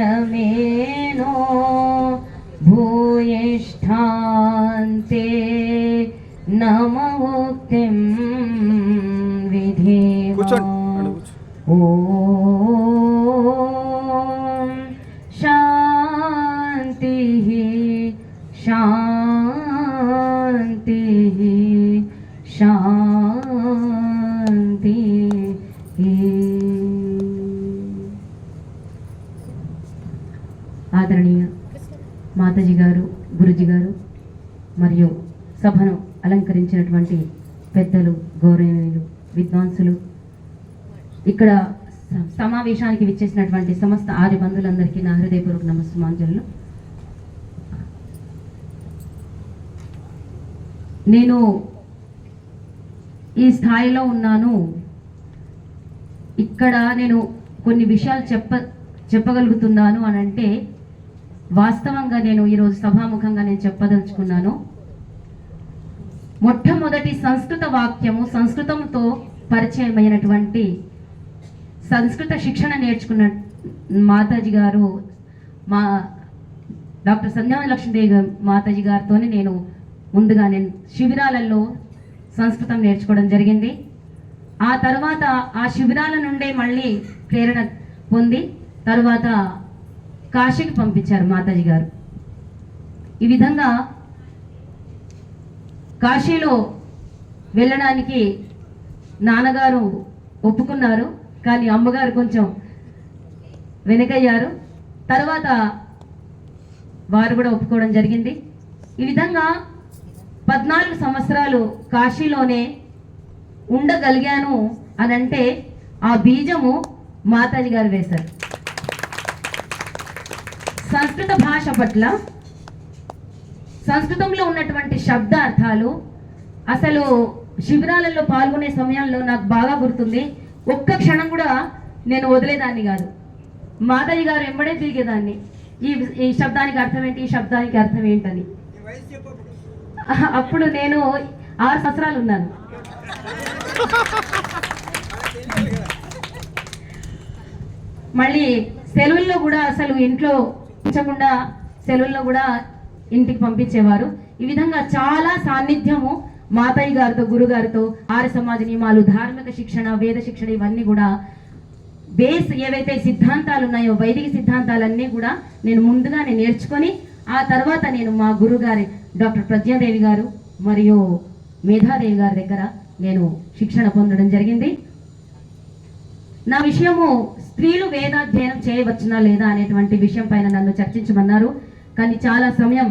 జోరాణమేనో భూయిష్ఠాంతే నమోక్తిం విధేమ ఓం శాంతి శాంతి శాంతి. ఆదరణీయ మాతాజీ గారు, గురుజీ గారు మరియు సభను అలంకరించినటువంటి పెద్దలు, గౌరవనీయులు, విద్వాంసులు, ఇక్కడ సమావేశానికి విచ్చేసినటువంటి సమస్త ఆర్య బంధువులందరికీ నా హృదయపూర్వక నమస్సుమాంజలు. నేను ఈ స్థాయిలో ఉన్నాను, ఇక్కడ నేను కొన్ని విషయాలు చెప్పగలుగుతున్నాను అని అంటే వాస్తవంగా నేను ఈరోజు సభాముఖంగా నేను చెప్పదలుచుకున్నాను. మొట్టమొదటి సంస్కృత వాక్యము, సంస్కృతంతో పరిచయమైనటువంటి సంస్కృత శిక్షణ నేర్చుకున్న మాతాజీ గారు, మా డాక్టర్ సంధ్యావతి లక్ష్మీదేవి మాతాజీ గారితోనే నేను ముందుగా నేను శిబిరాలలో సంస్కృతం నేర్చుకోవడం జరిగింది. ఆ తర్వాత ఆ శిబిరాల నుండే మళ్ళీ ప్రేరణ పొంది తర్వాత కాశీకి పంపించారు మాతాజీ గారు. ఈ విధంగా కాశీలో వెళ్ళడానికి నాన్నగారు ఒప్పుకున్నారు, కానీ అమ్మగారు కొంచెం వెనకయ్యారు. తర్వాత వారు కూడా ఒప్పుకోవడం జరిగింది. ఈ విధంగా 14 సంవత్సరాలు కాశీలోనే ఉండగలిగాను అని అంటే ఆ బీజము మాతాజీ గారు వేశారు. సంస్కృత భాష పట్ల, సంస్కృతంలో ఉన్నటువంటి శబ్దార్థాలు అసలు శిబిరాలలో పాల్గొనే సమయంలో నాకు బాగా గుర్తుంది. ఒక్క క్షణం కూడా నేను వదిలేదాన్ని కాదు. మాతాజీ గారు వెంబడే తిరిగేదాన్ని, ఈ శబ్దానికి అర్థం ఏంటి, ఈ శబ్దానికి అర్థం ఏంటని. అప్పుడు నేను 6 సంవత్సరాలు ఉన్నాను. మళ్ళీ సెలవుల్లో కూడా అసలు ఇంట్లో ఉంచకుండా సెలవుల్లో కూడా ఇంటికి పంపించేవారు. ఈ విధంగా చాలా సాన్నిధ్యము మాతాయి గారితో, గురుగారితో ఆర్య సమాజ నియమాలు, ధార్మిక శిక్షణ, వేద శిక్షణ ఇవన్నీ కూడా బేస్ ఏవైతే సిద్ధాంతాలు ఉన్నాయో వైదిక సిద్ధాంతాలన్నీ కూడా నేను ముందుగానే నేర్చుకొని ఆ తర్వాత నేను మా గురుగారి డాక్టర్ ప్రజ్ఞాదేవి గారు మరియు మేధాదేవి గారి దగ్గర నేను శిక్షణ పొందడం జరిగింది. నా విషయము స్త్రీలు వేదాధ్యయనం చేయవచ్చునా లేదా అనేటువంటి విషయం పైన నన్ను చర్చించమన్నారు, కానీ చాలా సమయం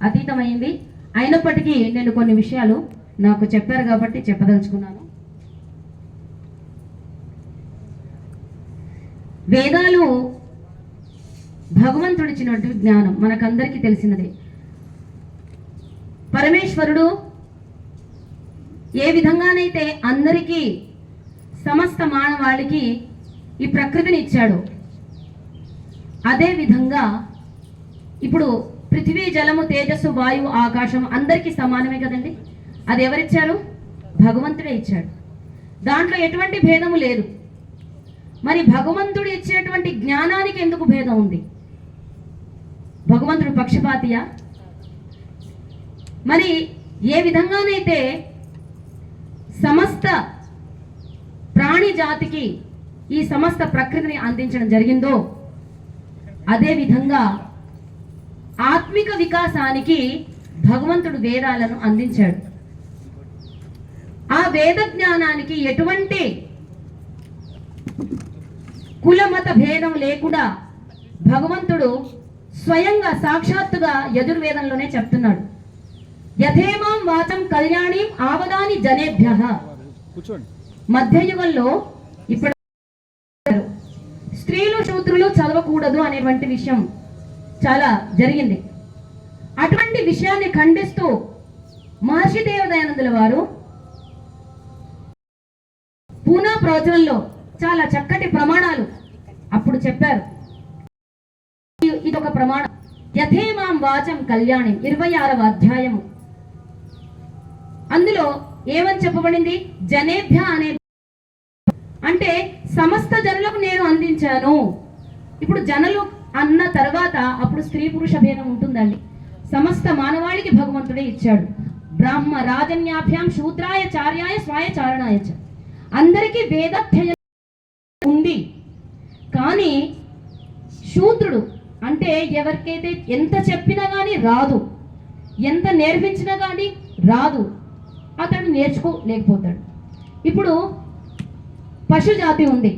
అతీతమైంది. అయినప్పటికీ నేను కొన్ని విషయాలు నాకు చెప్పారు కాబట్టి చెప్పదలుచుకున్నాను. వేదాలు భగవంతుడిచ్చినట్టు జ్ఞానం మనకందరికీ తెలిసినదే. పరమేశ్వరుడు ఏ విధంగానైతే అందరికీ సమస్త మానవాళికి ఈ ప్రకృతిని ఇచ్చాడు, అదే విధంగా ఇప్పుడు పృథివీ, జలము, తేజస్సు, వాయువు, ఆకాశం అందరికీ సమానమే కదండి. అది ఎవరిచ్చారు? భగవంతుడే ఇచ్చాడు. దాంట్లో ఎటువంటి భేదము లేదు. మరి భగవంతుడు ఇచ్చినటువంటి జ్ఞానానికి ఎందుకు భేదం ఉంది? భగవంతుడు పక్షపాతియా? మరి ఏ విధంగానైతే సమస్త ప్రాణి జాతికి ఈ సమస్త ప్రకృతిని అందించడం జరిగిందో అదే విధంగా ఆత్మిక వికాసానికి భగవంతుడు వేదాలను అందించాడు. ఆ వేద జ్ఞానానికి ఎటువంటి కులమత భేదం లేకుండా భగవంతుడు స్వయంగా సాక్షాత్తుగా యజుర్వేదంలోనే చెప్తున్నాడు. యథేమాం వాచం కళ్యాణీం ఆవదాని జనేభ్యః. మధ్యయుగంలో ఇప్పుడు స్త్రీలు శూద్రులు చదవకూడదు అనేటువంటి విషయం చాలా జరిగింది. అటువంటి విషయాన్ని ఖండిస్తూ మహర్షి దేవదయానందుల వారు పూనా ప్రవచనంలో చాలా చక్కటి ప్రమాణాలు అప్పుడు చెప్పారు. ఇది ఒక ప్రమాణం. యథేమాం వాచం కళ్యాణి 26వ అధ్యాయము. అందులో ఏమని చెప్పబడింది? జనేభ్య అనే అంటే సమస్త జనులకు నేను అందించాను. ఇప్పుడు జనులు అన్న తర్వాత అప్పుడు స్త్రీ పురుష భేదం ఉంటుందండి. సమస్త మానవాళికి భగవంతుడే ఇచ్చాడు. బ్రాహ్మ రాజన్యాభ్యాం శూద్రాయ చార్యాయ స్వాయ చారణాయ చ, అందరికీ వేదాధ్యయనం ఉంది. కానీ శూద్రుడు అంటే ఎవరికైతే ఎంత చెప్పినా కానీ రాదు, ఎంత నేర్పించినా కానీ రాదు, అతడు నేర్చుకోలేకపోతాడు. ఇప్పుడు పశు జాతి ఉంది,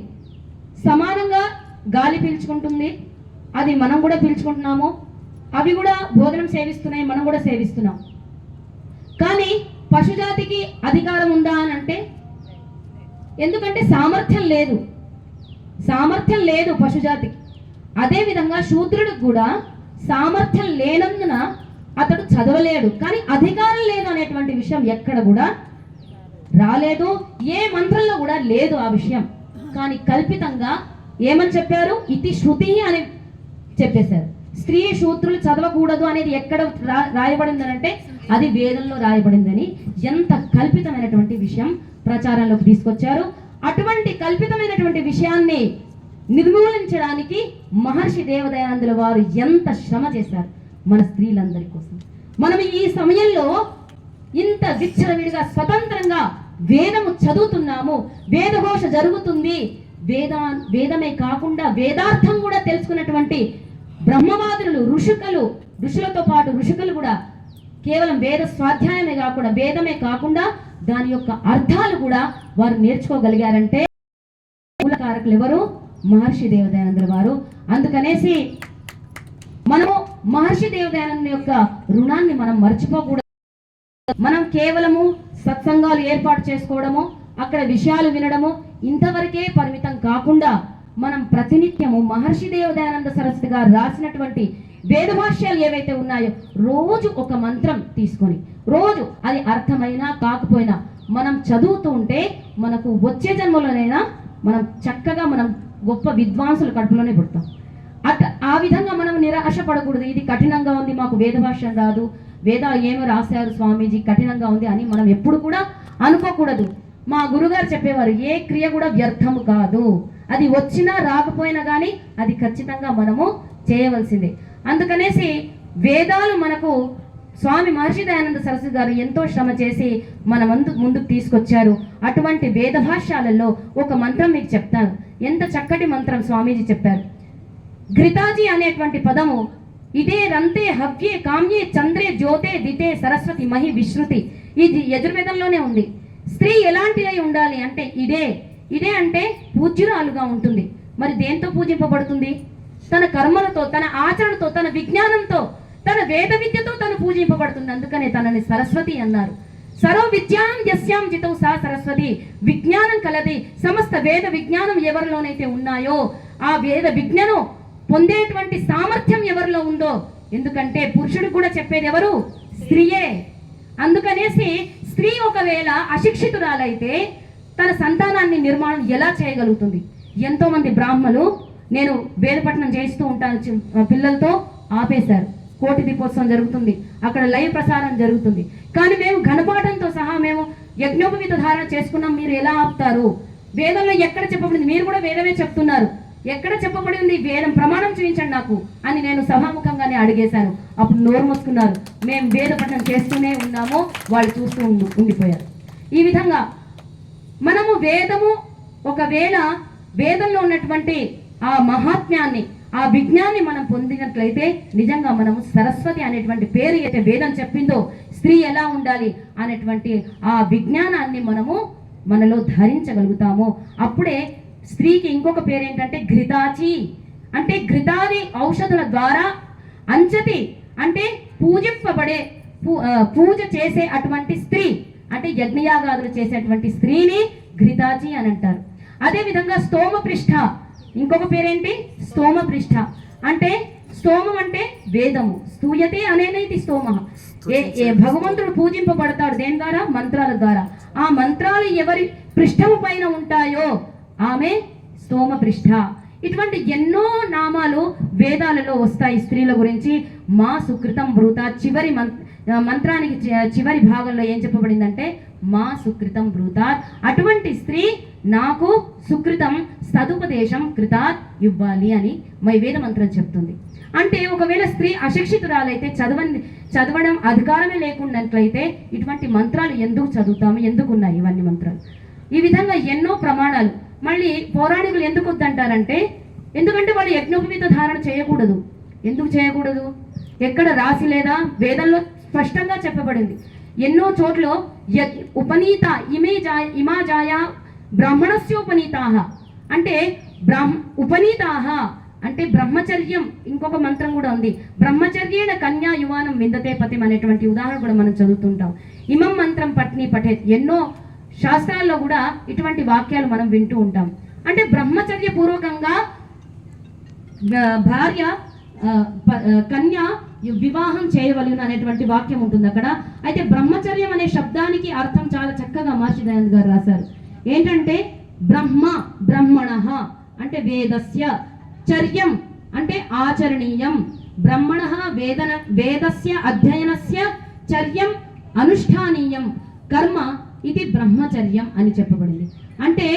సమానంగా గాలి పీల్చుకుంటుంది, అది మనం కూడా పీల్చుకుంటున్నాము, అవి కూడా భోజనం సేవిస్తున్నాయి, మనం కూడా సేవిస్తున్నాం. కానీ పశుజాతికి అధికారం ఉందా అని అంటే, ఎందుకంటే సామర్థ్యం లేదు పశుజాతికి. అదేవిధంగా శూద్రుడికి కూడా సామర్థ్యం లేనందున అతడు చదవలేడు, కానీ అధికారం లేదు అనేటువంటి విషయం ఎక్కడ కూడా రాలేదు, ఏ మంత్రంలో కూడా లేదు ఆ విషయం. కానీ కల్పితంగా ఏమని చెప్పారు, ఇతి శృతి అని చెప్పేశారు. స్త్రీ శూద్రులు చదవకూడదు అనేది ఎక్కడ రాయబడిందనంటే అది వేదంలో రాయబడిందని. ఎంత కల్పితమైనటువంటి విషయం ప్రచారంలోకి తీసుకొచ్చారు. అటువంటి కల్పితమైనటువంటి విషయాన్ని నిర్మూలించడానికి మహర్షి దేవదయానందుల వారు ఎంత శ్రమ చేశారు మన స్త్రీలందరి కోసం. మనం ఈ సమయంలో ఇంత విచ్చలవిడిగా స్వతంత్రంగా వేదము చదువుతున్నాము, వేదఘోష జరుగుతుంది, వేదమే కాకుండా వేదార్థం కూడా తెలుసుకున్నటువంటి బ్రహ్మవాదులు ఋషులతో పాటు ఋషుకులు కూడా కేవలం వేద స్వాధ్యాయమే కాకుండా వేదమే కాకుండా దాని యొక్క అర్థాలు కూడా వారు నేర్చుకోగలిగారంటే మూలకారకులు ఎవరు, మహర్షి దేవదయానందుల వారు. అందుకనేసి మనము మహర్షి దేవదయానంద యొక్క రుణాన్ని మనం మర్చిపోకూడదు. మనం కేవలము సత్సంగాలు ఏర్పాటు చేసుకోవడము, అక్కడ విషయాలు వినడము ఇంతవరకే పరిమితం కాకుండా మనం ప్రతినిత్యము మహర్షి దేవదయానంద సరస్వతి గారు రాసినటువంటి వేద భాష్యాలు ఏవైతే ఉన్నాయో రోజు ఒక మంత్రం తీసుకొని, రోజు అది అర్థమైనా కాకపోయినా మనం చదువుతూ ఉంటే మనకు వచ్చే జన్మలోనైనా మనం చక్కగా మనం గొప్ప విద్వాంసుల కడుపులోనే పుడతాం. ఆ విధంగా మనం నిరాశ పడకూడదు. ఇది కఠినంగా ఉంది, మాకు వేద భాష్యం రాదు, వేదాలు ఏమో రాశారు స్వామీజీ కఠినంగా ఉంది అని మనం ఎప్పుడు కూడా అనుకోకూడదు. మా గురుగారు చెప్పేవారు, ఏ క్రియ కూడా వ్యర్థము కాదు, అది వచ్చినా రాకపోయినా కానీ అది ఖచ్చితంగా మనము చేయవలసిందే. అందుకనేసి వేదాలు మనకు స్వామి మహర్షి దయానంద సరస్వతి గారు ఎంతో శ్రమ చేసి మన ముందుకు తీసుకొచ్చారు. అటువంటి వేద భాష్యాలలో ఒక మంత్రం మీకు చెప్తాను. ఎంత చక్కటి మంత్రం స్వామీజీ చెప్పారు. ఘృతాజీ అనేటువంటి పదము ఇదే రంతే హవ్యే కామ్యే చంద్రే జ్యోతే దితే సరస్వతి మహి విశ్రుతి, ఇది యజుర్వేదంలోనే ఉంది. స్త్రీ ఎలాంటిదై ఉండాలి అంటే ఇదే అంటే పూజ్యురాలుగా ఉంటుంది. మరి దేంతో పూజింపబడుతుంది? తన కర్మలతో, తన ఆచరణతో, తన విజ్ఞానంతో, తన వేద విద్యతో తను పూజింపబడుతుంది. అందుకనే తనని సరస్వతి అన్నారు. సర్వ విద్యాం యస్యాం జితౌ సా సరస్వతి, విజ్ఞానం కలది. సమస్త వేద విజ్ఞానం ఎవరిలోనైతే ఉన్నాయో ఆ వేద విజ్ఞానం పొందేటువంటి సామర్థ్యం ఎవరిలో ఉందో, ఎందుకంటే పురుషుడు కూడా చెప్పేది ఎవరు? స్త్రీయే. అందుకనేసి స్త్రీ ఒకవేళ అశిక్షితురాలైతే తన సంతానాన్ని నిర్మాణం ఎలా చేయగలుగుతుంది? ఎంతో మంది బ్రాహ్మలు నేను వేదపట్నం చేస్తూ ఉంటాను పిల్లలతో ఆపేశారు. కోటి దీపోత్సవం జరుగుతుంది, అక్కడ లైవ్ ప్రసారం జరుగుతుంది, కానీ మేము ఘనపాఠంతో సహా మేము యజ్ఞోపవీత ధారణ చేసుకున్నాం, మీరు ఎలా ఆపుతారు? వేదంలో ఎక్కడ చెప్పబడింది? మీరు కూడా వేదమే చెప్తున్నారు, ఎక్కడ చెప్పబడి ఉంది? వేదం ప్రమాణం చూపించండి నాకు అని నేను సభాముఖంగానే అడిగేశాను. అప్పుడు నోరు మూసుకున్నారు. మేము వేద పఠనం చేస్తూనే ఉన్నాము, వాళ్ళు చూస్తూ ఉండిపోయారు. ఈ విధంగా మనము వేదము ఒకవేళ వేదంలో ఉన్నటువంటి ఆ మహాత్మ్యాన్ని, ఆ విజ్ఞాన్ని మనం పొందినట్లయితే నిజంగా మనము సరస్వతి అనేటువంటి పేరు అయితే వేదం చెప్పిందో స్త్రీ ఎలా ఉండాలి అనేటువంటి ఆ విజ్ఞానాన్ని మనము మనలో ధరించగలుగుతాము. అప్పుడే స్త్రీకి ఇంకొక పేరు ఏంటంటే ఘృతాచి, అంటే ఘృతాది ఔషధుల ద్వారా అంచతి అంటే పూజింపబడే పూజ చేసే అటువంటి స్త్రీ, అంటే యజ్ఞయాగాదులు చేసేటువంటి స్త్రీని ఘృతాచి అని అంటారు. అదేవిధంగా స్తోమపృష్ఠ, ఇంకొక పేరేంటి? స్తోమపృష్ఠ అంటే స్తోమం అంటే వేదము, స్తూయతే అనేనైతి స్తోమ. ఏ భగవంతుడు పూజింపబడతాడు దేని ద్వారా? మంత్రాల ద్వారా. ఆ మంత్రాలు ఎవరి పృష్ఠము పైన ఉంటాయో ఆమె స్తోమపృష్ఠ. ఇటువంటి ఎన్నో నామాలు వేదాలలో వస్తాయి స్త్రీల గురించి. మా సుకృతం బ్రూత, చివరి మంత్రానికి చివరి భాగంలో ఏం చెప్పబడిందంటే మా సుకృతం బ్రూత. అటువంటి స్త్రీ నాకు సుకృతం సదుపదేశం కృతాత్ ఇవ్వాలి అని మై వేద మంత్రం చెప్తుంది. అంటే ఒకవేళ స్త్రీ అశిక్షితురాలైతే చదవడం అధికారమే లేకున్నట్లయితే ఇటువంటి మంత్రాలు ఎందుకు చదువుతాము, ఎందుకు ఉన్నాయి ఇవన్నీ మంత్రాలు? ఈ విధంగా ఎన్నో ప్రమాణాలు. మళ్ళీ పౌరాణికులు ఎందుకు వద్దంటారంటే, ఎందుకంటే వాళ్ళు యజ్ఞోపవీత ధారణ చేయకూడదు. ఎందుకు చేయకూడదు? ఎక్కడ రాసి లేదా వేదంలో స్పష్టంగా చెప్పబడింది. ఎన్నో చోట్ల ఉపనీత ఇమా జాయ బ్రాహ్మణస్యోపనీతాహ అంటే ఉపనీతాహ అంటే బ్రహ్మచర్యం. ఇంకొక మంత్రం కూడా ఉంది, బ్రహ్మచర్యేణ కన్యా యువానం విందతే పతిం అనేటువంటి ఉదాహరణ కూడా మనం చదువుతుంటాం. ఇమం మంత్రం పట్ని పఠేత్, ఎన్నో శాస్త్రాల్లో కూడా ఇటువంటి వాక్యాలు మనం వింటూ ఉంటాం. అంటే బ్రహ్మచర్య పూర్వకంగా భార్య కన్య వివాహం చేయవలెను అనేటువంటి వాక్యం ఉంటుంది అక్కడ. అయితే బ్రహ్మచర్యం అనే శబ్దానికి అర్థం చాలా చక్కగా మహర్షి దయానంద గారు రాశారు. ఏంటంటే బ్రహ్మణ అంటే వేదస్య, చర్యం అంటే ఆచరణీయం, బ్రహ్మణ వేదస్య అధ్యయనస్య చర్యం అనుష్ఠానీయం కర్మ ఇది బ్రహ్మచర్యం అని చెప్పబడింది. అంటే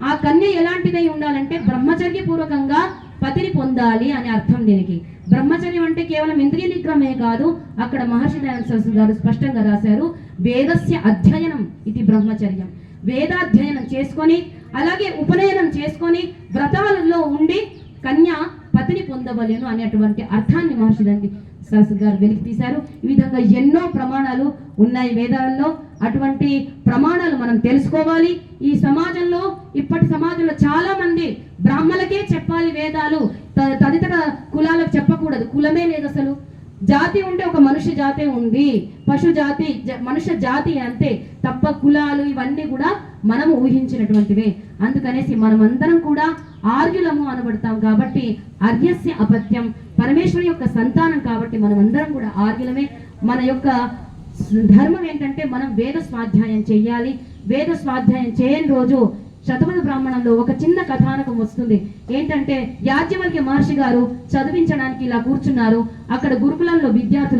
ఆ కన్య ఎలాంటిదై ఉండాలంటే బ్రహ్మచర్య పూర్వకంగా పతిని పొందాలి అని అర్థం. దీనికి బ్రహ్మచర్యం అంటే కేవలం ఇంద్రియ నిగ్రహమే కాదు. అక్కడ మహర్షి దయానంద సరస్వతి గారు స్పష్టంగా రాశారు, వేదస్య అధ్యయనం ఇది బ్రహ్మచర్యం. వేదాధ్యయనం చేసుకొని అలాగే ఉపనయనం చేసుకొని వ్రతాలలో ఉండి కన్య పతిని పొందవలేను అనేటువంటి అర్థాన్ని మహర్షి దయానంద సరస్వతి గారు వెలికి తీశారు. ఈ విధంగా ఎన్నో ప్రమాణాలు ఉన్నాయి వేదాలలో. అటువంటి ప్రమాణాలు మనం తెలుసుకోవాలి. ఈ సమాజంలో, ఇప్పటి సమాజంలో చాలా మంది బ్రాహ్మణులకే చెప్పాలి వేదాలు, తదితర కులాలకు చెప్పకూడదు. కులమే లేదు అసలు. జాతి ఉంటే ఒక మనుష్య జాతే ఉంది, పశు జాతి మనుష్య జాతి అంతే తప్ప కులాలు ఇవన్నీ కూడా మనము ఊహించినటువంటివే. అందుకనేసి మనమందరం కూడా ఆర్యులము అనబడతాం. కాబట్టి అర్యస్య అపత్యం, పరమేశ్వరు యొక్క సంతానం కాబట్టి మనమందరం కూడా ఆర్యులమే. మన యొక్క ధర్మం ఏంటంటే మనం వేద స్వాధ్యాయం చెయ్యాలి. వేద స్వాధ్యాయం చేయని రోజు శతపథ బ్రాహ్మణంలో ఒక చిన్న కథానకం వస్తుంది. ఏంటంటే యాజ్ఞవల్క్య మహర్షి గారు చదివించడానికి ఇలా కూర్చున్నారు. అక్కడ గురుకులంలో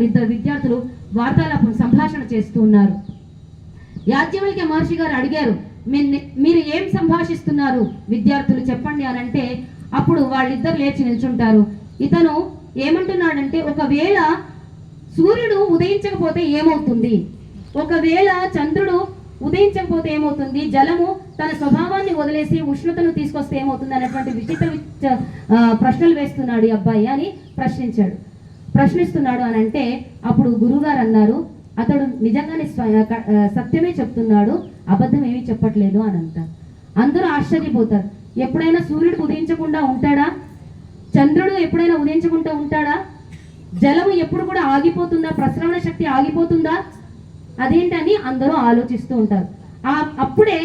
ఇద్దరు విద్యార్థులు వార్తాలాపం సంభాషణ చేస్తూ ఉన్నారు. యాజ్ఞవల్క్య మహర్షి గారు అడిగారు, మీరు ఏం సంభాషిస్తున్నారు విద్యార్థులు చెప్పండి అని అంటే, అప్పుడు వాళ్ళిద్దరు లేచి నిల్చుంటారు. ఇతను ఏమంటున్నాడంటే, ఒకవేళ సూర్యుడు ఉదయించకపోతే ఏమవుతుంది, ఒకవేళ చంద్రుడు ఉదయించకపోతే ఏమవుతుంది, జలము తన స్వభావాన్ని వదిలేసి ఉష్ణతను తీసుకొస్తే ఏమవుతుంది అనేటువంటి విచిత్ర ప్రశ్నలు వేస్తున్నాడు ఈ అబ్బాయి అని ప్రశ్నిస్తున్నాడు అని అంటే, అప్పుడు గురువుగారు అన్నారు, అతడు నిజంగానే సత్యమే చెప్తున్నాడు, అబద్ధం ఏమీ చెప్పట్లేదు అని అంటారు. అందరూ ఆశ్చర్యపోతారు. ఎప్పుడైనా సూర్యుడు ఉదయించకుండా ఉంటాడా? చంద్రుడు ఎప్పుడైనా ఉదయించకుండా ఉంటాడా? జలము ఎప్పుడు కూడా ఆగిపోతుందా? ప్రసరణ శక్తి ఆగిపోతుందా? అదేంటని అందరూ ఆలోచిస్తూ ఉంటారు. అప్పుడే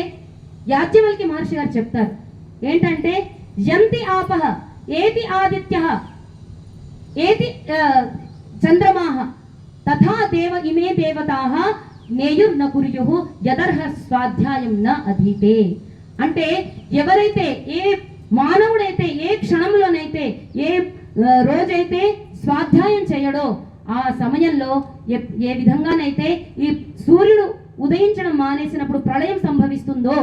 యాజ్ఞవల్క్య మహర్షి గారు చెప్తారు ఏంటంటే, యంతి ఆపహ ఏతి ఆదిత్య ఏతి చంద్రమాహ తథా దేవ ఇమే దేవతాః నేయుర్న కుర్యుః యదర్హ స్వాధ్యాయం న అధీతే. అంటే ఎవరైతే, ఏ మానవుడైతే ఏ క్షణంలోనైతే ఏ రోజైతే స్వాధ్యాయం చేయడో ఆ సమయంలో ఏ విధంగానైతే ఈ సూర్యుడు ఉదయించడం మానేసినప్పుడు ప్రళయం సంభవిస్తుందో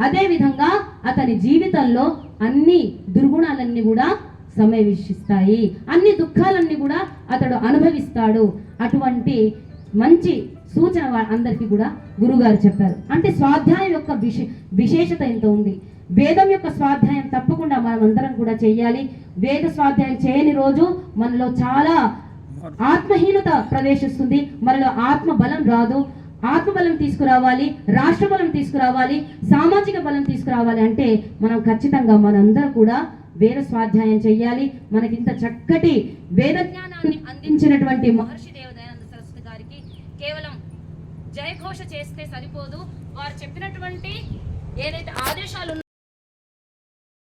అదే విధంగా అతని జీవితంలో అన్ని దుర్గుణాలన్నీ కూడా సమవిష్టిస్తాయి, అన్ని దుఃఖాలన్నీ కూడా అతడు అనుభవిస్తాడు. అటువంటి మంచి సూచన అందరికీ కూడా గురుగారు చెప్పారు. అంటే స్వాధ్యాయం యొక్క విశేషత ఎంత ఉంది. వేదం యొక్క స్వాధ్యాయం తప్పకుండా మనం అందరం కూడా చెయ్యాలి. వేద స్వాధ్యాయం చేయని రోజు మనలో చాలా ఆత్మహీనత ప్రవేశిస్తుంది, మనలో ఆత్మ బలం రాదు. ఆత్మబలం తీసుకురావాలి, రాష్ట్ర బలం తీసుకురావాలి, సామాజిక బలం తీసుకురావాలి అంటే మనం ఖచ్చితంగా మనందరూ కూడా వేద స్వాధ్యాయం చెయ్యాలి. మనకింత చక్కటి వేద జ్ఞానాన్ని అందించినటువంటి మహర్షి దయానంద సరస్వతి గారికి కేవలం జయఘోష చేస్తే సరిపోదు. వారు చెప్పినటువంటి ఏదైతే ఆదేశాలు